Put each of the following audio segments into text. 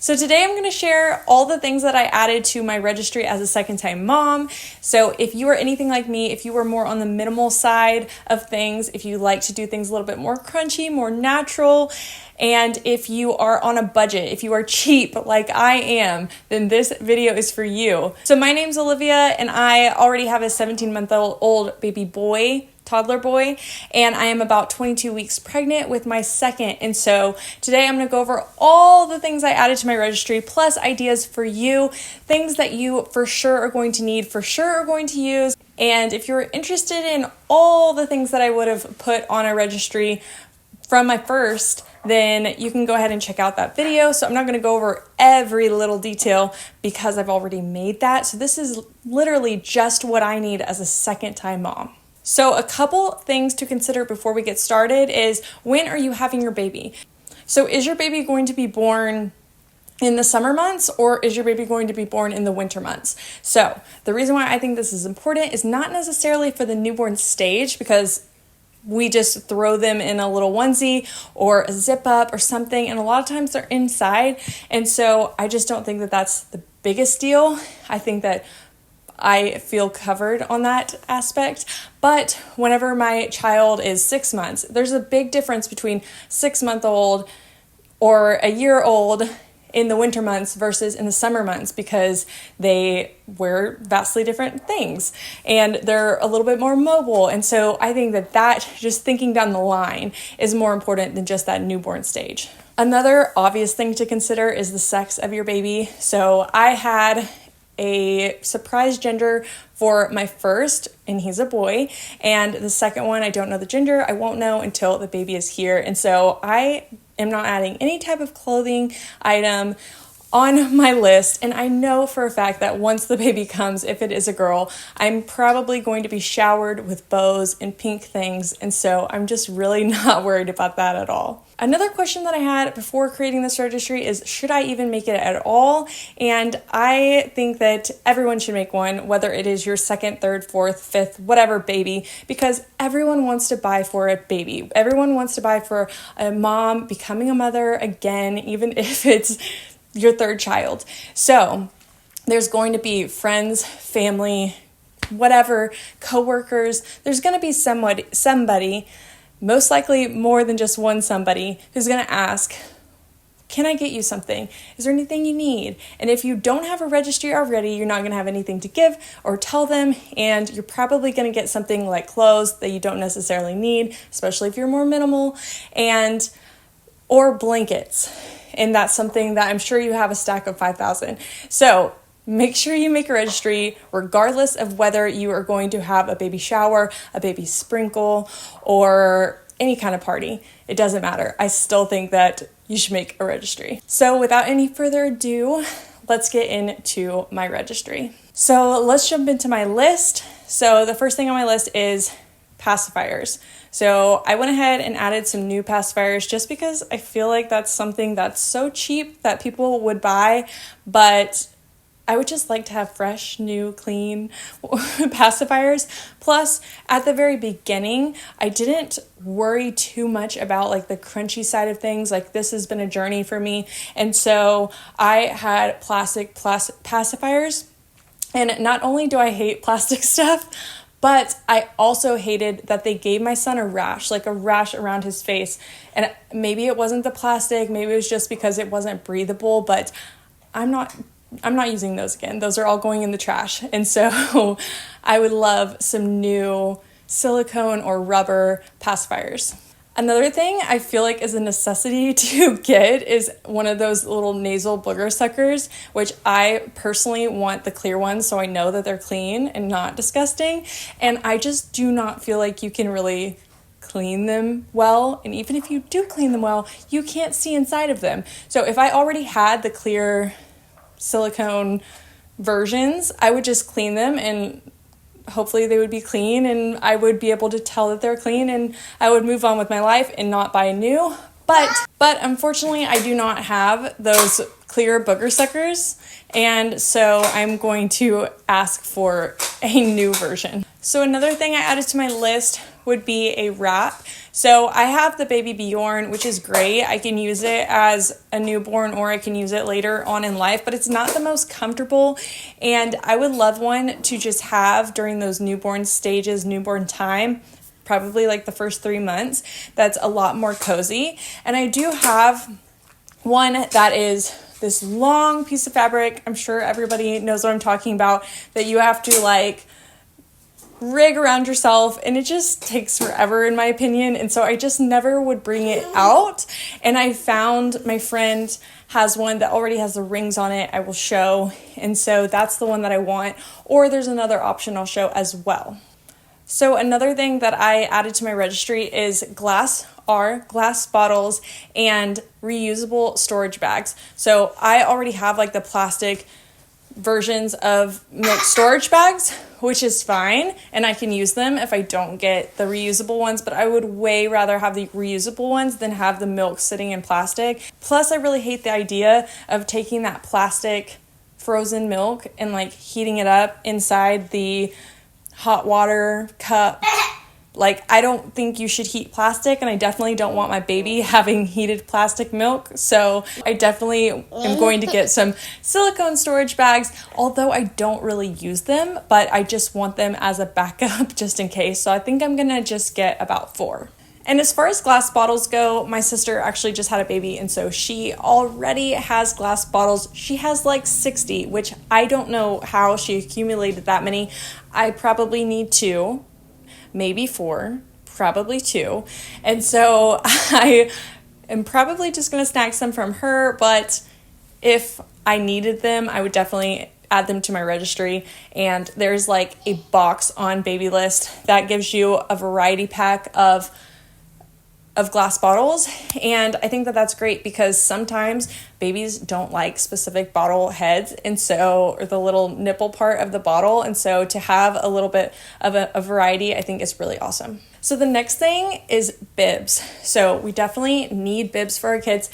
So today I'm going to share all the things that I added to my registry as a second-time mom. So if you are anything like me, if you are more on the minimal side of things, if you like to do things a little bit more crunchy, more natural, and if you are on a budget, if you are cheap like I am, then this video is for you. So my name's Olivia, and I already have a 17-month-old baby boy, toddler boy, and I am about 22 weeks pregnant with my second. And so today I'm going to go over all the things I added to my registry, plus ideas for you, things that you for sure are going to need, for sure are going to use. And if you're interested in all the things that I would have put on a registry from my first, then you can go ahead and check out that video. So I'm not going to go over every little detail because I've already made that. So this is literally just what I need as a second-time mom. So a couple things to consider before we get started is, when are you having your baby? So is your baby going to be born in the summer months, or is your baby going to be born in the winter months? So the reason why I think this is important is not necessarily for the newborn stage, because we just throw them in a little onesie or a zip up or something, and a lot of times they're inside. And so I just don't think that that's the biggest deal. I think that I feel covered on that aspect. But whenever my child is 6 months, there's a big difference between 6-month-old or a year old in the winter months versus in the summer months, because they wear vastly different things and they're a little bit more mobile. And so I think that just thinking down the line is more important than just that newborn stage. Another obvious thing to consider is the sex of your baby. So I had a surprise gender for my first, and he's a boy, and the second one, I don't know the gender. I won't know until the baby is here. And so I am not adding any type of clothing item on my list. And I know for a fact that once the baby comes, if it is a girl, I'm probably going to be showered with bows and pink things. And so I'm just really not worried about that at all. Another question that I had before creating this registry is, should I even make it at all? And I think that everyone should make one, whether it is your second, third, fourth, fifth, whatever baby, because everyone wants to buy for a baby. Everyone wants to buy for a mom becoming a mother again, even if it's your third child. So there's going to be friends, family, whatever, coworkers. There's going to be somebody, most likely more than just one somebody, who's going to ask, can I get you something? Is there anything you need? And if you don't have a registry already, you're not going to have anything to give or tell them, and you're probably going to get something like clothes that you don't necessarily need, especially if you're more minimal, or blankets. And that's something that I'm sure you have a stack of 5,000. So make sure you make a registry regardless of whether you are going to have a baby shower, a baby sprinkle, or any kind of party. It doesn't matter. I still think that you should make a registry. So without any further ado, let's get into my registry. So let's jump into my list. So the first thing on my list is pacifiers. So I went ahead and added some new pacifiers just because I feel like that's something that's so cheap that people would buy, but I would just like to have fresh, new, clean pacifiers. Plus, at the very beginning, I didn't worry too much about like the crunchy side of things. Like, this has been a journey for me. And so I had plastic pacifiers. And not only do I hate plastic stuff, but I also hated that they gave my son a rash around his face. And maybe it wasn't the plastic, maybe it was just because it wasn't breathable, but I'm not using those again. Those are all going in the trash. And so I would love some new silicone or rubber pacifiers. Another thing I feel like is a necessity to get is one of those little nasal booger suckers, which I personally want the clear ones so I know that they're clean and not disgusting. And I just do not feel like you can really clean them well. And even if you do clean them well, you can't see inside of them. So if I already had the clear silicone versions, I would just clean them, and hopefully they would be clean, and I would be able to tell that they're clean, and I would move on with my life and not buy a new. But unfortunately, I do not have those clear booger suckers, and so I'm going to ask for a new version. So another thing I added to my list would be a wrap. So I have the Baby Bjorn, which is great. I can use it as a newborn or I can use it later on in life, but it's not the most comfortable. And I would love one to just have during those newborn stages, newborn time, probably like the first 3 months. That's a lot more cozy. And I do have one that is this long piece of fabric. I'm sure everybody knows what I'm talking about, that you have to like rig around yourself, and it just takes forever in my opinion. And so I just never would bring it out. And I found my friend has one that already has the rings on it. I will show. And so that's the one that I want. Or there's another option I'll show as well. So another thing that I added to my registry is glass bottles and reusable storage bags. So I already have like the plastic versions of milk storage bags, which is fine, and I can use them if I don't get the reusable ones, but I would way rather have the reusable ones than have the milk sitting in plastic. Plus, I really hate the idea of taking that plastic frozen milk and like heating it up inside the hot water cup. Like, I don't think you should heat plastic, and I definitely don't want my baby having heated plastic milk. So I definitely am going to get some silicone storage bags, although I don't really use them, but I just want them as a backup just in case. So I think I'm going to just get about 4. And as far as glass bottles go, my sister actually just had a baby, and so she already has glass bottles. She has like 60, which I don't know how she accumulated that many. I probably need 2. Maybe 4, probably 2. And so I am probably just going to snag some from her, but if I needed them, I would definitely add them to my registry. And there's like a box on Baby List that gives you a variety pack of glass bottles, and I think that that's great because sometimes babies don't like specific bottle heads, and so, or the little nipple part of the bottle, and so to have a little bit of a variety, I think is really awesome. So the next thing is bibs. So we definitely need bibs for our kids.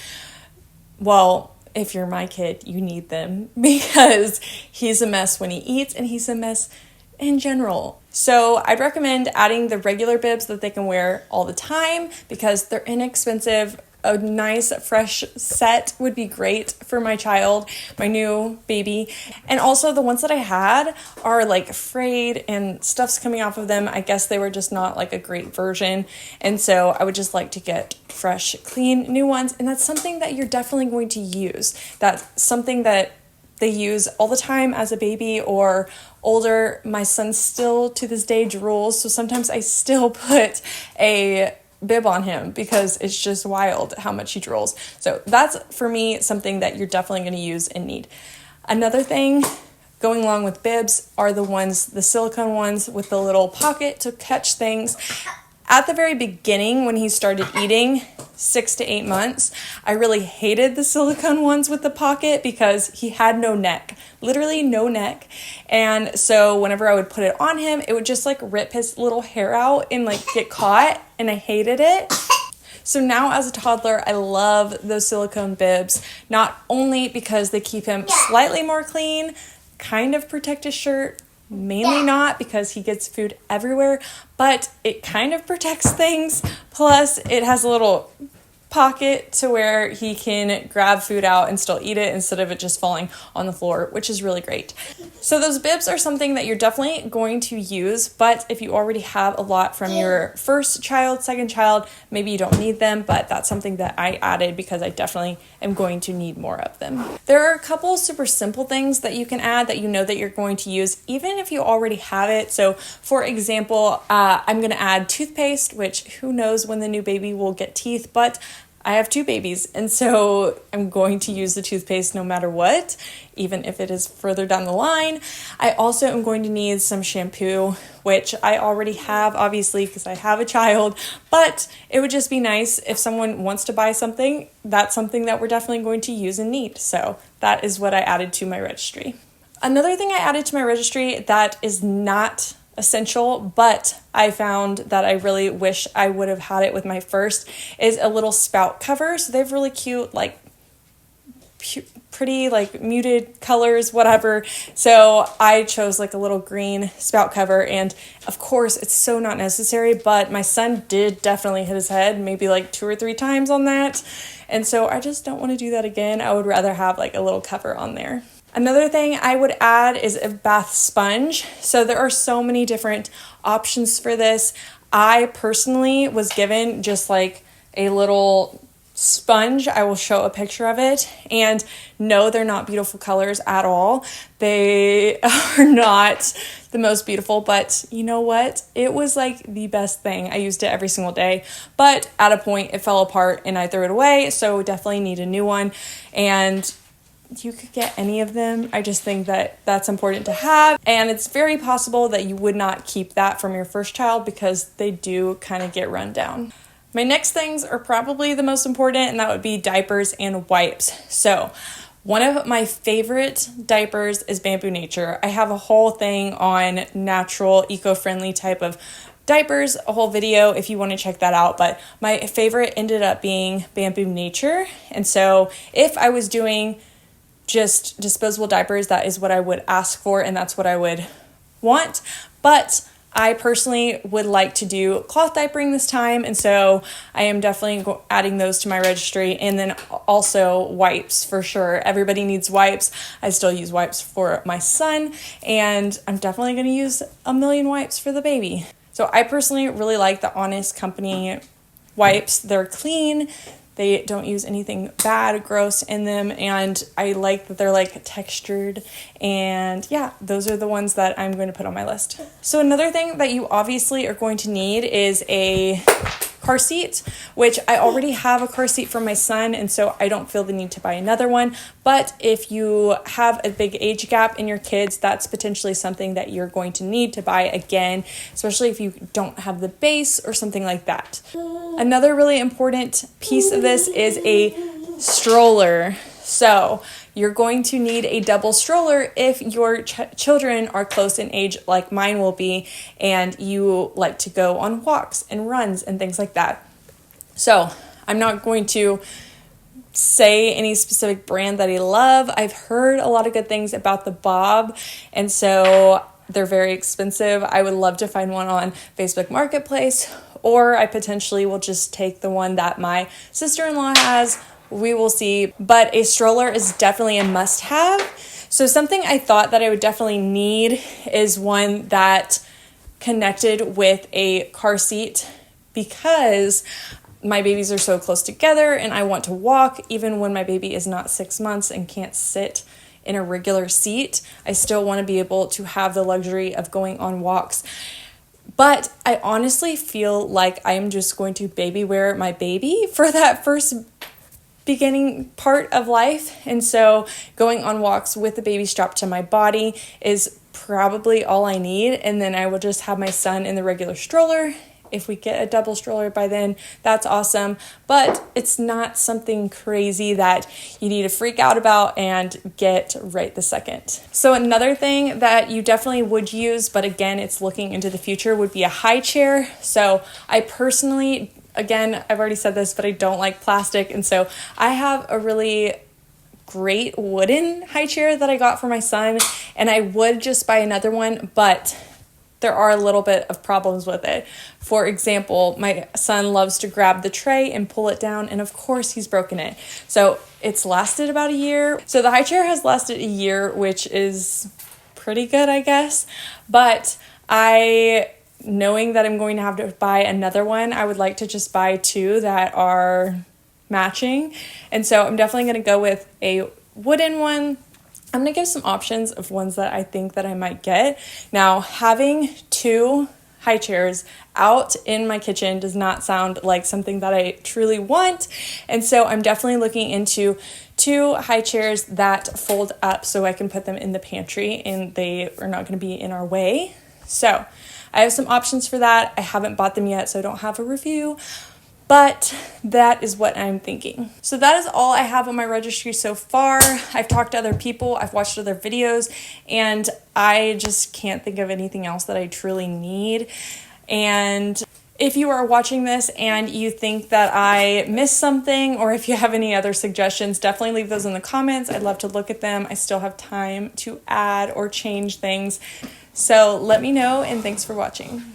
Well, if you're my kid, you need them because he's a mess when he eats, and he's a mess in general. So I'd recommend adding the regular bibs that they can wear all the time because they're inexpensive. A nice fresh set would be great for my child, my new baby. And also the ones that I had are like frayed and stuff's coming off of them. I guess they were just not like a great version. And so I would just like to get fresh, clean, new ones. And that's something that you're definitely going to use. That's something that they use all the time as a baby or older. My son still to this day drools, so sometimes I still put a bib on him because it's just wild how much he drools. So that's, for me, something that you're definitely going to use and need. Another thing going along with bibs are the silicone ones with the little pocket to catch things. At the very beginning, when he started eating, 6 to 8 months, I really hated the silicone ones with the pocket because he had no neck, literally no neck. And so whenever I would put it on him, it would just like rip his little hair out and like get caught, and I hated it. So now as a toddler, I love those silicone bibs, not only because they keep him slightly more clean, kind of protect his shirt, mainly not because he gets food everywhere, but it kind of protects things. Plus, it has a little pocket to where he can grab food out and still eat it instead of it just falling on the floor, which is really great. So those bibs are something that you're definitely going to use, but if you already have a lot from your first child, second child, maybe you don't need them, but that's something that I added because I definitely am going to need more of them. There are a couple super simple things that you can add that you know that you're going to use, even if you already have it. So for example, I'm going to add toothpaste, which who knows when the new baby will get teeth, but I have 2 babies, and so I'm going to use the toothpaste no matter what, even if it is further down the line. I also am going to need some shampoo, which I already have, obviously, because I have a child, but it would just be nice if someone wants to buy something. That's something that we're definitely going to use and need, so that is what I added to my registry. Another thing I added to my registry that is not essential, but I found that I really wish I would have had it with my first, is a little spout cover. So they have really cute like pretty like muted colors, whatever. So I chose like a little green spout cover, and of course it's so not necessary, but my son did definitely hit his head maybe like 2 or 3 times on that. And so I just don't want to do that again. I would rather have like a little cover on there. Another thing I would add is a bath sponge. So there are so many different options for this. I personally was given just like a little sponge. I will show a picture of it, and no, they're not beautiful colors at all. They are not the most beautiful, but you know what? It was like the best thing. I used it every single day, but at a point it fell apart and I threw it away. So definitely need a new one, and you could get any of them. I just think that that's important to have, and it's very possible that you would not keep that from your first child because they do kind of get run down. My next things are probably the most important, and that would be diapers and wipes. So one of my favorite diapers is Bamboo Nature. I have a whole thing on natural, eco-friendly type of diapers, a whole video if you want to check that out, but my favorite ended up being Bamboo Nature. And so if I was doing just disposable diapers, that is what I would ask for, and that's what I would want. But I personally would like to do cloth diapering this time, and so I am definitely adding those to my registry. And then also wipes for sure. Everybody needs wipes. I still use wipes for my son, and I'm definitely going to use a million wipes for the baby. So I personally really like the Honest Company wipes. They're clean. They don't use anything bad, gross in them, and I like that they're like textured, and yeah, those are the ones that I'm going to put on my list. So another thing that you obviously are going to need is a car seat, which I already have a car seat for my son, and so I don't feel the need to buy another one. But if you have a big age gap in your kids, that's potentially something that you're going to need to buy again, especially if you don't have the base or something like that. Another really important piece of this is a stroller. So you're going to need a double stroller if your children are close in age like mine will be, and you like to go on walks and runs and things like that. So I'm not going to say any specific brand that I love. I've heard a lot of good things about the Bob, and so they're very expensive. I would love to find one on Facebook Marketplace, or I potentially will just take the one that my sister-in-law has. We will see, but a stroller is definitely a must-have. So something I thought that I would definitely need is one that connected with a car seat, because my babies are so close together and I want to walk even when my baby is not 6 months and can't sit in a regular seat. I still want to be able to have the luxury of going on walks. But I honestly feel like I am just going to baby wear my baby for that first beginning part of life, and so going on walks with the baby strapped to my body is probably all I need, and then I will just have my son in the regular stroller. If we get a double stroller by then, that's awesome, but it's not something crazy that you need to freak out about and get right this second. So another thing that you definitely would use, but again, it's looking into the future, would be a high chair. So I personally, again, I've already said this, but I don't like plastic. And so I have a really great wooden high chair that I got for my son, and I would just buy another one, but there are a little bit of problems with it. For example, my son loves to grab the tray and pull it down, and of course he's broken it. So it's lasted about a year. So the high chair has lasted a year, which is pretty good, I guess. But knowing that I'm going to have to buy another one, I would like to just buy 2 that are matching. And so I'm definitely going to go with a wooden one. I'm going to give some options of ones that I think that I might get. Now, having 2 high chairs out in my kitchen does not sound like something that I truly want. And so I'm definitely looking into 2 high chairs that fold up so I can put them in the pantry and they are not going to be in our way. So I have some options for that. I haven't bought them yet, so I don't have a review, but that is what I'm thinking. So that is all I have on my registry so far. I've talked to other people, I've watched other videos, and I just can't think of anything else that I truly need. And If you are watching this and you think that I missed something, or if you have any other suggestions, definitely leave those in the comments. I'd love to look at them. I still have time to add or change things. So let me know, and thanks for watching.